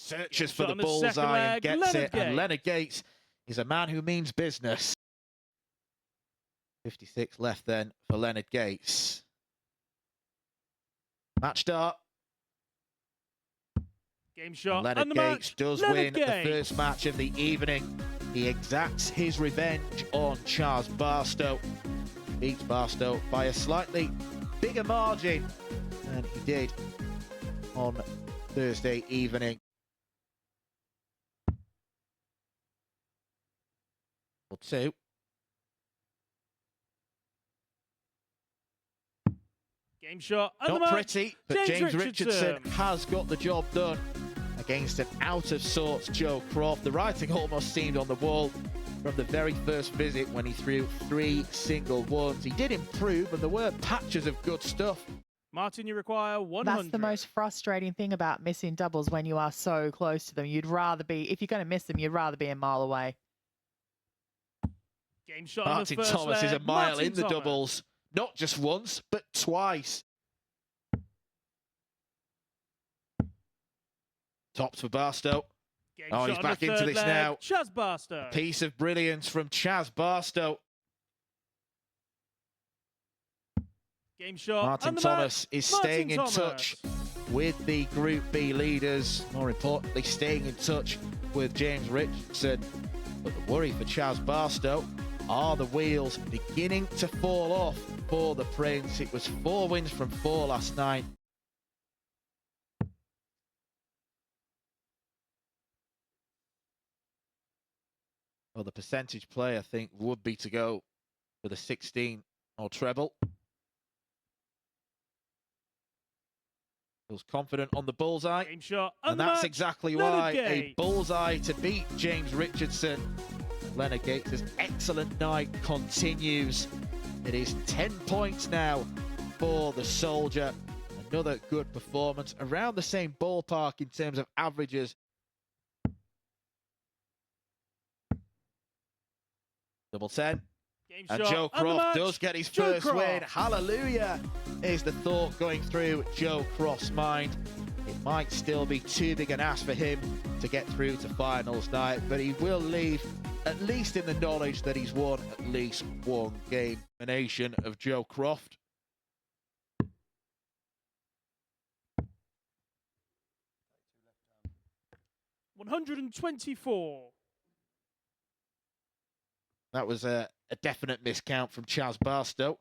searches for the bullseye and gets it. And Leonard Gates is a man who means business. 56 left then for Leonard Gates. Match start. Game shot. And Leonard Gates does win the first match of the evening. He exacts his revenge on Charles Barstow. Beats Barstow by a slightly bigger margin than he did on Thursday evening. Two. Game shot. Not pretty, but James Richardson has got the job done against an out-of-sorts Joe Croft. The writing almost seemed on the wall from the very first visit when he threw 3 single ones. He did improve, and there were patches of good stuff. Martin, you require 100. That's the most frustrating thing about missing doubles when you are so close to them. You'd rather be, if you're going to miss them, you'd rather be a mile away. Game shot. Martin Thomas is a mile in the doubles. Not just once, but twice. Tops for Barstow. Oh, he's back into this now. Chaz Barstow. A piece of brilliance from Chaz Barstow. Game shot. Martin Thomas is staying in touch with the Group B leaders. More importantly, staying in touch with James Richardson. But the worry for Chaz Barstow are the wheels beginning to fall off for the Prince. It was 4 wins from 4 last night. Well, the percentage play, I think, would be to go for the 16 or treble. Feels confident on the bullseye. Game shot. And that's exactly why a bullseye to beat James Richardson. Leonard Gates' excellent night continues. It is 10 points now for the Soldier. Another good performance, around the same ballpark in terms of averages. Double 10. And Joe Croft does get his first win. Hallelujah is the thought going through Joe Croft's mind. It might still be too big an ask for him to get through to finals night, but he will leave at least in the knowledge that he's won at least 1 game. A nation of Joe Croft. $124. That was a definite miscount from Chaz Barstow.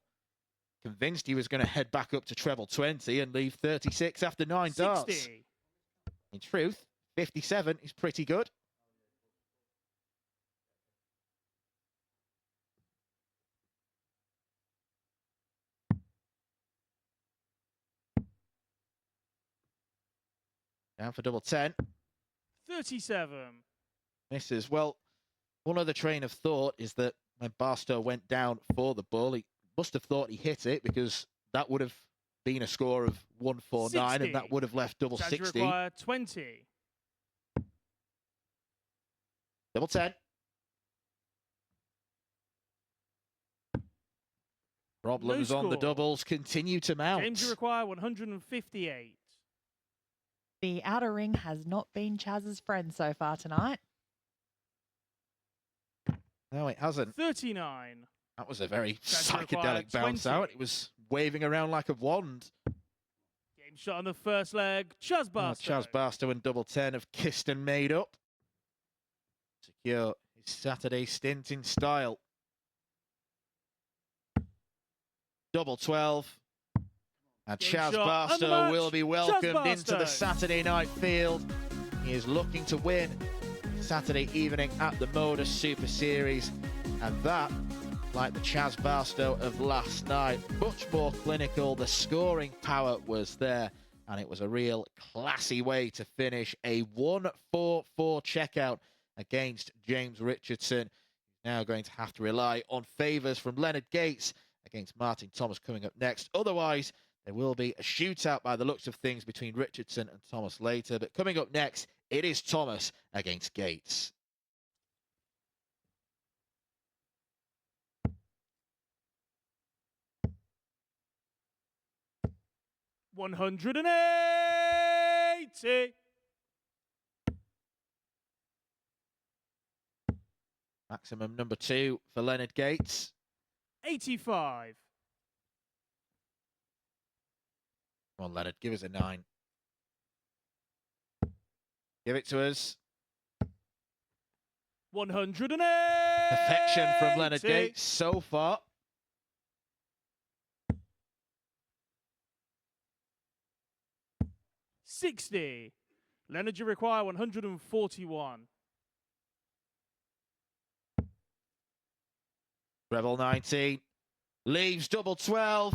Convinced he was going to head back up to treble 20 and leave 36 after 9 darts. In truth, 57 is pretty good. Down for double 10. 37. Misses. Well, one other train of thought is that when Barstow went down for the ball, he must have thought he hit it, because that would have been a score of 149 60. And that would have left double 60. 20. Double 10. Problems on the doubles continue to mount. Games you require 158. The outer ring has not been Chaz's friend so far tonight. No, it hasn't. 39. That was a very psychedelic bounce out. It was waving around like a wand. Game shot on the first leg. Chaz Barstow. Chaz Barstow and double 10 have kissed and made up. Secure his Saturday stint in style. Double 12. And Chaz Barstow will be welcomed into the Saturday night field. He is looking to win Saturday evening at the Modus Super Series. And that, like the Chaz Barstow of last night, much more clinical. The scoring power was there, and it was a real classy way to finish. A 1-4-4 checkout against James Richardson. He's now going to have to rely on favours from Leonard Gates against Martin Thomas coming up next. Otherwise, there will be a shootout by the looks of things between Richardson and Thomas later. But coming up next, it is Thomas against Gates. $180. Maximum number 2 for Leonard Gates. 85. Come on, Leonard, give us a 9. Give it to us. 180. Perfection from Leonard Gates so far. $60. Leonard, you require 141. Rebel 19 leaves double 12.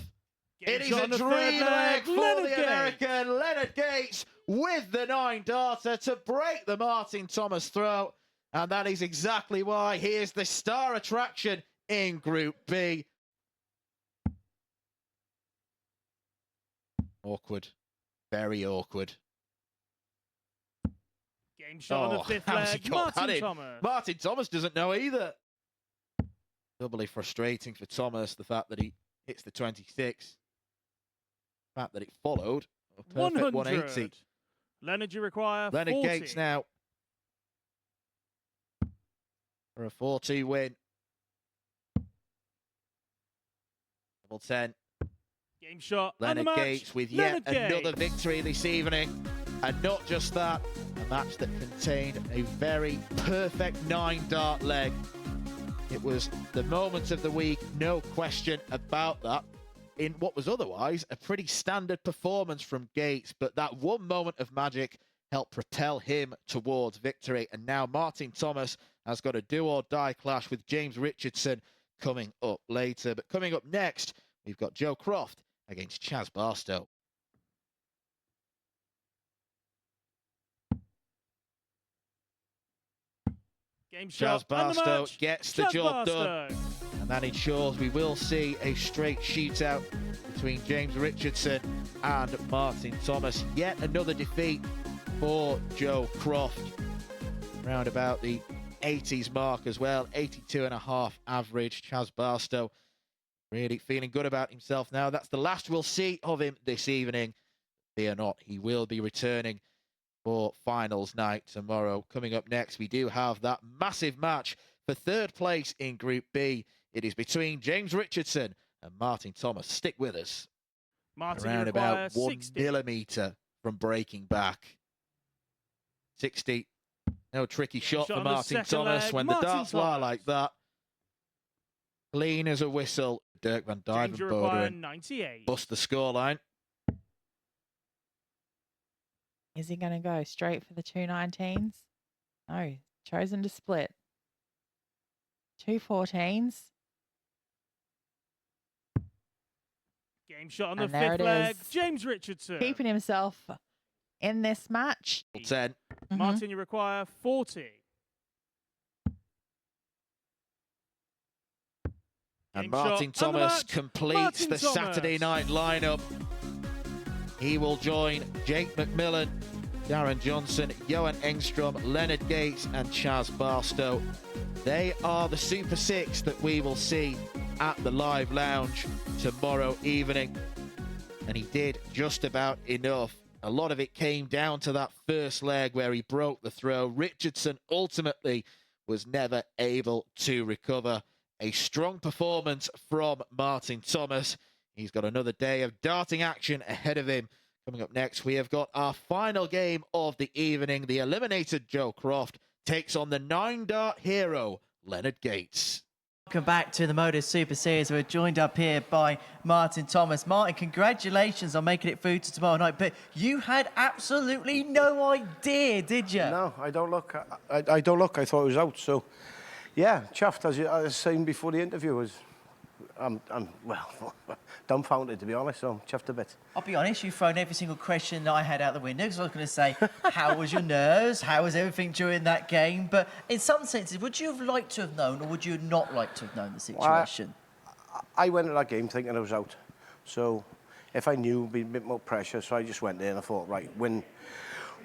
Game It is shot a on the dream third leg for Leonard the Gates. American Leonard Gates with the 9-darter to break the Martin Thomas throw. And that is exactly why he is the star attraction in Group B. Awkward. Very awkward. Game shot on the fifth how's he leg. got that Martin in? Thomas. Martin Thomas doesn't know either. Doubly frustrating for Thomas, the fact that he hits the 26. The fact that it followed a perfect 180. Leonard, you require Leonard 40. Gates now for a 4-2 win. Double 10. Game shot. Leonard and the match. Gates with Leonard yet another Gates. victory this evening. And not just that, a match that contained a very perfect 9-dart leg. It was the moment of the week, no question about that. In what was otherwise a pretty standard performance from Gates, but that one moment of magic helped propel him towards victory. And now Martin Thomas has got a do-or-die clash with James Richardson coming up later. But coming up next, we've got Joe Croft against Chaz Barstow. Game shot. Chaz Barstow match. gets the Chaz job Barstow. done. And that ensures we will see a straight shootout between James Richardson and Martin Thomas. Yet another defeat for Joe Croft. Round about the 80s mark as well. 82.5 average. Chaz Barstow really feeling good about himself now. That's the last we'll see of him this evening. Fear not, he will be returning for finals night tomorrow. Coming up next, we do have that massive match for third place in Group B. It is between James Richardson and Martin Thomas. Stick with us. Martin, Around you about require 1 60. millimetre from breaking back. 60. No tricky shot shot for on the Martin second Thomas leg. when Martin the darts fly Thomas. like that. Clean as a whistle. Dirk van James, you require Duivenbode 98. bust the scoreline. Is he going to go straight for the 219s? No, chosen to split. 214s. Game shot on the And there fifth it leg. is. James Richardson. Keeping himself in this match. 10. Mhm. Martin, you require 40. And Game Martin shot and the Thomas match. completes Martin the Thomas. Saturday night lineup. He will join Jake McMillan, Darren Johnson, Johan Engstrom, Leonard Gates and Chaz Barstow. They are the Super Six that we will see at the Live Lounge tomorrow evening. And he did just about enough. A lot of it came down to that first leg where he broke the throw. Richardson ultimately was never able to recover. A strong performance from Martin Thomas. He's got another day of darting action ahead of him. Coming up next, we have got our final game of the evening. The eliminated Joe Croft takes on the 9-dart hero, Leonard Gates. Welcome back to the Motor Super Series. We're joined up here by Martin Thomas. Martin, congratulations on making it through to tomorrow night, but you had absolutely no idea, did you? No, I don't look. I don't look. I thought it was out. So, yeah, chuffed, as I was saying before the interview. I'm well, dumbfounded, to be honest, so chuffed a bit. I'll be honest, you've thrown every single question that I had out the window, because I was going to say, how was your nerves? How was everything during that game? But in some senses, would you have liked to have known, or would you not like to have known the situation? I went to that game thinking I was out. So, if I knew, it'd be a bit more pressure. So I just went there and I thought, right, win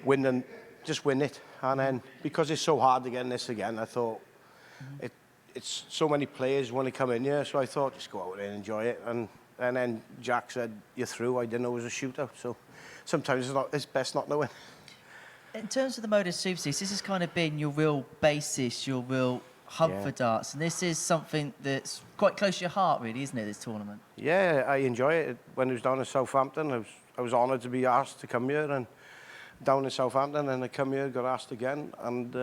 and just win it. And then, because it's so hard to get in this again, I thought, it's so many players want to come in here, so I thought just go out there and enjoy it. And then Jack said, you're through. I didn't know it was a shootout, so sometimes it's best not knowing. In terms of the Motor Super Series, this has kind of been your real basis, your real hub Yeah. for darts, and this is something that's quite close to your heart, really, isn't it, this tournament? Yeah, I enjoy it. When I was down in Southampton, I was honoured to be asked to come here, and down in Southampton, and I come here, got asked again. And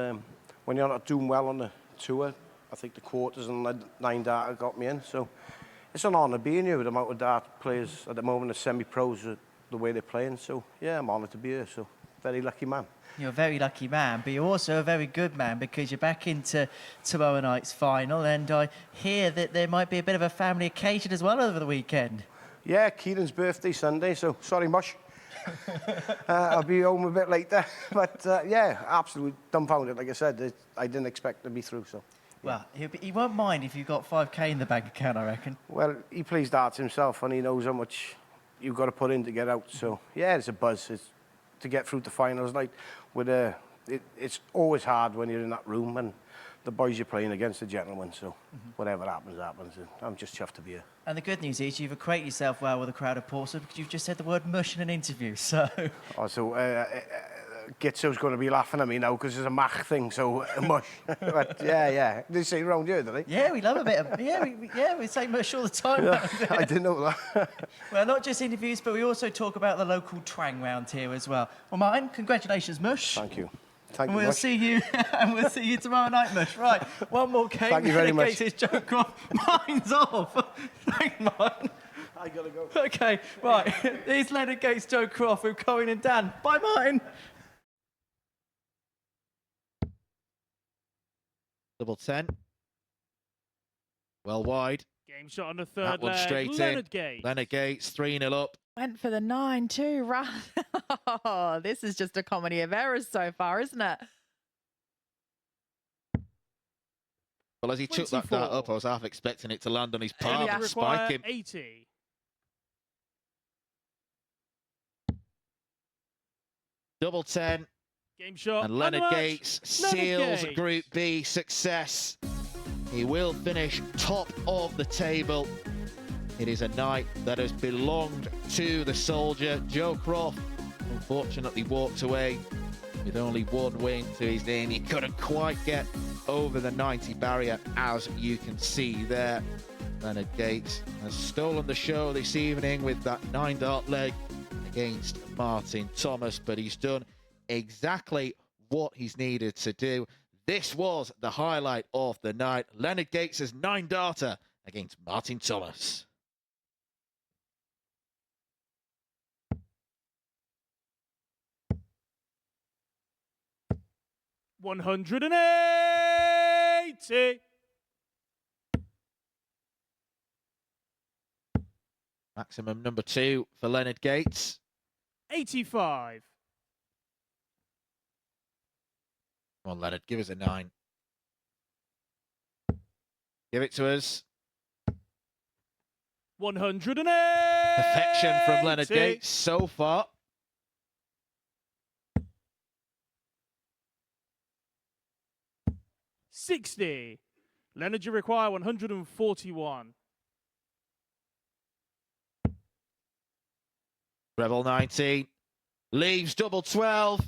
when you're not doing well on the tour, I think the quarters and the 9 dart got me in. So it's an honour being here with the amount of dart players at the moment, the semi-pros, the way they're playing. So yeah, I'm honoured to be here. So very lucky man. You're a very lucky man, but you're also a very good man because you're back into tomorrow night's final, and I hear that there might be a bit of a family occasion as well over the weekend. Yeah, Kieran's birthday Sunday, so sorry, Mush. I'll be home a bit later. But yeah, absolutely dumbfounded. Like I said, I didn't expect to be through, so. Well, he won't mind if you've got 5k in the bank account, I reckon. Well, he plays darts himself, and he knows how much you've got to put in to get out. So yeah, it's a buzz. It's to get through to finals night. It's always hard when you're in that room and the boys you're playing against are gentlemen. So whatever happens, happens. And I'm just chuffed to be here. And the good news is you've acquainted yourself well with the crowd of Portsmouth because you've just said the word mush in an interview. So. Also, Gitzo's going to be laughing at me now because it's a Mach thing, so mush. But yeah. They say around here, do they? Yeah, we love a bit of we say mush all the time. I didn't know that. Well, not just interviews, but we also talk about the local twang round here as well. Well, Martin, congratulations, Mush. Thank you. Thank And you we'll much. see you, and we'll see you tomorrow night, Mush. Right, one more game. Thank you very much. Against Joe Croft. Mine's off. Thanks, Martin. I gotta go. Okay, right. Here's Leonard Gates, Joe Croft with Cohen and Dan. Bye, Martin. Double 10. Well wide. Game shot on the third That one leg. straight Leonard in. Gates. Leonard Gates, 3-0 up. Went for the 9 too, right? Oh, this is just a comedy of errors so far, isn't it? Well, as he took that dart 24. up, I was half expecting it to land on his palm Leonard and require spike him. 80. Double 10. Game shot. And Leonard on the match. Gates Leonard seals Gates. Group B success. He will finish top of the table. It is a night that has belonged to the soldier. Joe Croft unfortunately walked away with only one win to his name. He couldn't quite get over the 90 barrier, as you can see there. Leonard Gates has stolen the show this evening with that 9-dart leg against Martin Thomas, but he's done exactly what he's needed to do. This was the highlight of the night. Leonard Gates' 9-darter against Martin Thomas. $180. Maximum number 2 for Leonard Gates. 85. Come on, Leonard, give us a 9. Give it to us. 180. Perfection from Leonard Gates so far. $60. Leonard, you require 141. Rebel 19 leaves double 12.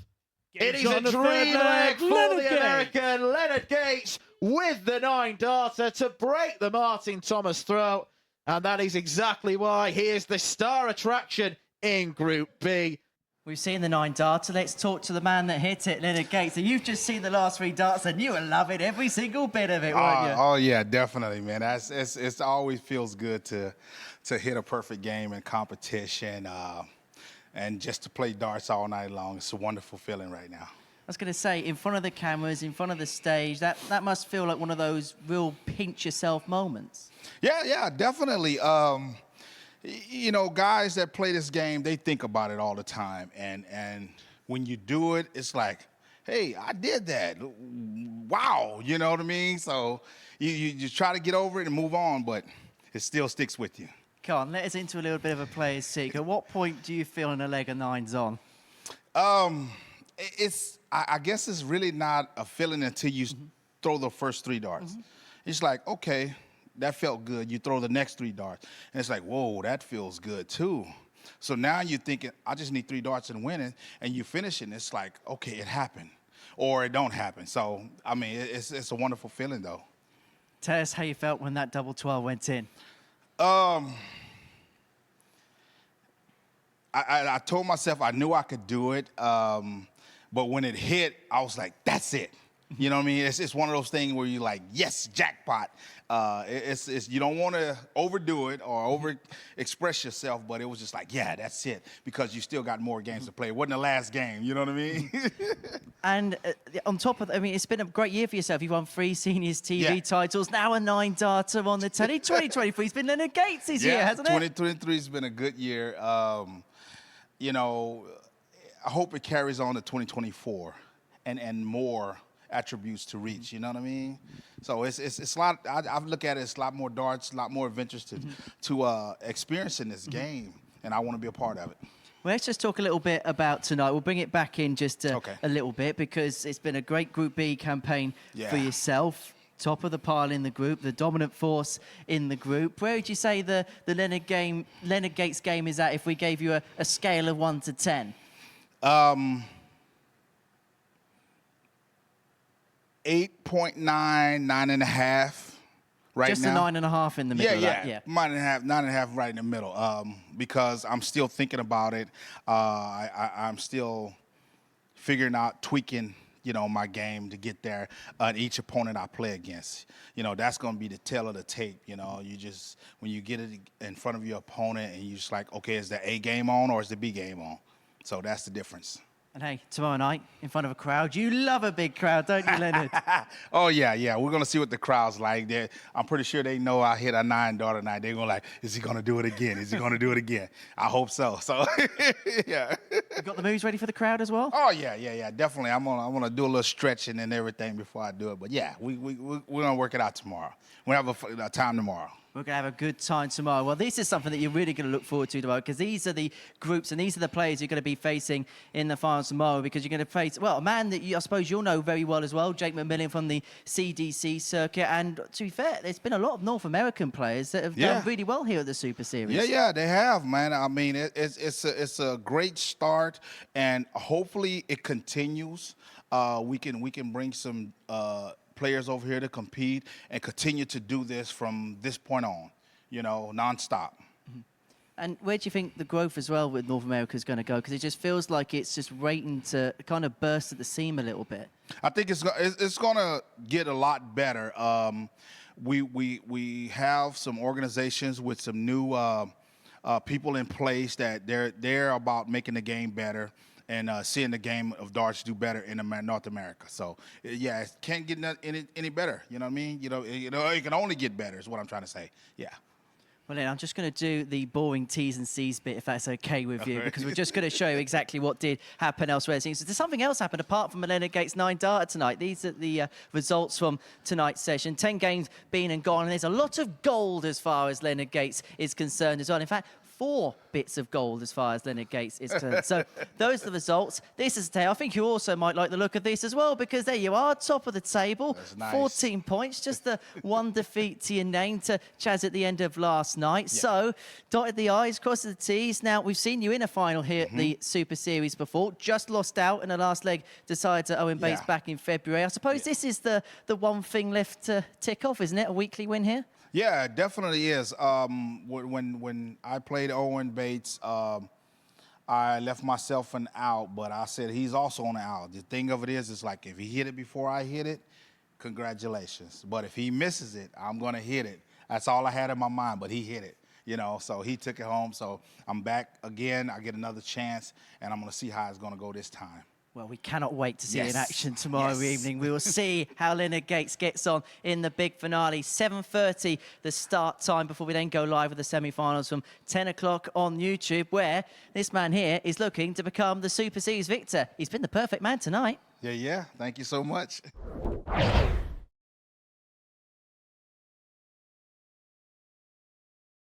Game It is shot a on the dream third leg for Leonard the Gates. American Leonard Gates with the 9-darter to break the Martin Thomas throw. And that is exactly why he is the star attraction in Group B. We've seen the 9-darter. Let's talk to the man that hit it, Leonard Gates. And you've just seen the last 3 darts, and you were loving every single bit of it, weren't you? Oh yeah, definitely, man. It's always feels good to hit a perfect game in competition, and just to play darts all night long. It's a wonderful feeling right now. I was going to say, in front of the cameras, in front of the stage, that must feel like one of those real pinch yourself moments. Yeah, definitely. You know, guys that play this game, they think about it all the time, and when you do it, it's like, hey, I did that. Wow, you know what I mean? So you try to get over it and move on, but it still sticks with you. Come on, let us into a little bit of a player's secret. At what point do you feel in a leg of 9's on? I guess it's really not a feeling until you throw the first 3 darts. It's like, okay, that felt good. You throw the next 3 darts, and it's like, whoa, that feels good too. So now you're thinking, I just need 3 darts and winning, and you finish it, and it's like, okay, it happened, or it don't happen. So, I mean, it's a wonderful feeling, though. Tell us how you felt when that double 12 went in. I told myself I knew I could do it, but when it hit, I was like, that's it. You know what I mean? It's one of those things where you're like, yes, jackpot. It's you don't want to overdo it or over-express yourself, but it was just like, yeah, that's it, because you still got more games to play. It wasn't the last game, you know what I mean? And on top of that, I mean, it's been a great year for yourself. You've won 3 seniors TV titles, now a 9-darter on the telly. 2023 has been Leonard Gates' year, hasn't it? 2023 has been a good year. You know, I hope it carries on to 2024 and more attributes to reach, you know what I mean? So it's a lot. I look at it as a lot more darts, a lot more adventures to experience in this game, and I want to be a part of it. Well, let's just talk a little bit about tonight. We'll bring it back in just a little bit, because it's been a great Group B campaign for yourself. Top of the pile in the group, the dominant force in the group. Where would you say the Leonard Gates game is at if we gave you a scale of 1 to 10? 8.9, 9.5 right just now. Just a 9.5 in the middle. Yeah. 9.5 right in the middle. Because I'm still thinking about it. I'm still figuring out, tweaking, you know, my game to get there on each opponent I play against. You know, that's going to be the tail of the tape. You know, you just, when you get it in front of your opponent and you're just like, okay, is the A game on or is the B game on? So that's the difference. And hey, tomorrow night, in front of a crowd, you love a big crowd, don't you, Leonard? Oh, yeah. We're going to see what the crowd's like. I'm pretty sure they know I hit a 9-darter tonight. They're going to like, is he going to do it again? Is he going to do it again? I hope so. So, yeah. You got the moves ready for the crowd as well? Oh, yeah, definitely. I'm gonna do a little stretching and everything before I do it. But, yeah, we're going to work it out tomorrow. We'll have a time tomorrow. We're going to have a good time tomorrow. Well, this is something that you're really going to look forward to tomorrow, because these are the groups and these are the players you're going to be facing in the finals tomorrow, because you're going to face, well, a man that I suppose you'll know very well as well, Jake McMillan from the CDC circuit. And to be fair, there's been a lot of North American players that have done really well here at the Super Series. Yeah, they have, man. I mean, it's a great start, and hopefully it continues. We can bring some players over here to compete and continue to do this from this point on, you know, nonstop. And where do you think the growth as well with North America is going to go? Because it just feels like it's just waiting to kind of burst at the seam a little bit. I think it's going to get a lot better. We have some organizations with some new people in place that they're about making the game better and seeing the game of darts do better in North America. So, yeah, it can't get any better. You know what I mean? You know, it can only get better is what I'm trying to say. Yeah. Well, then, I'm just going to do the boring T's and C's bit, if that's okay with you, because we're just going to show you exactly what did happen elsewhere. So there's something else happened apart from Leonard Gates 9-darter tonight. These are the results from tonight's session. 10 games been and gone, and there's a lot of gold as far as Leonard Gates is concerned as well. In fact, 4 bits of gold as far as Leonard Gates is concerned. So those are the results. This is the tale. I think you also might like the look of this as well, because there you are, top of the table. That's nice. 14 points, just the 1 defeat to your name to Chaz at the end of last night. Yeah. So dotted the I's, crossed the T's. Now, we've seen you in a final here at the Super Series before. Just lost out in the last leg, decided to Owen Bates back in February. I suppose this is the one thing left to tick off, isn't it? A weekly win here? Yeah, it definitely is. When I played Owen Bates, I left myself an out, but I said he's also on the out. The thing of it is like if he hit it before I hit it, congratulations. But if he misses it, I'm going to hit it. That's all I had in my mind, but he hit it. You know, so he took it home. So I'm back again. I get another chance, and I'm going to see how it's going to go this time. Well, we cannot wait to see it in action tomorrow evening. We will see how Leonard Gates gets on in the big finale. 7:30, the start time, before we then go live with the semi-finals from 10 o'clock on YouTube, where this man here is looking to become the Super Series victor. He's been the perfect man tonight. Yeah. Thank you so much.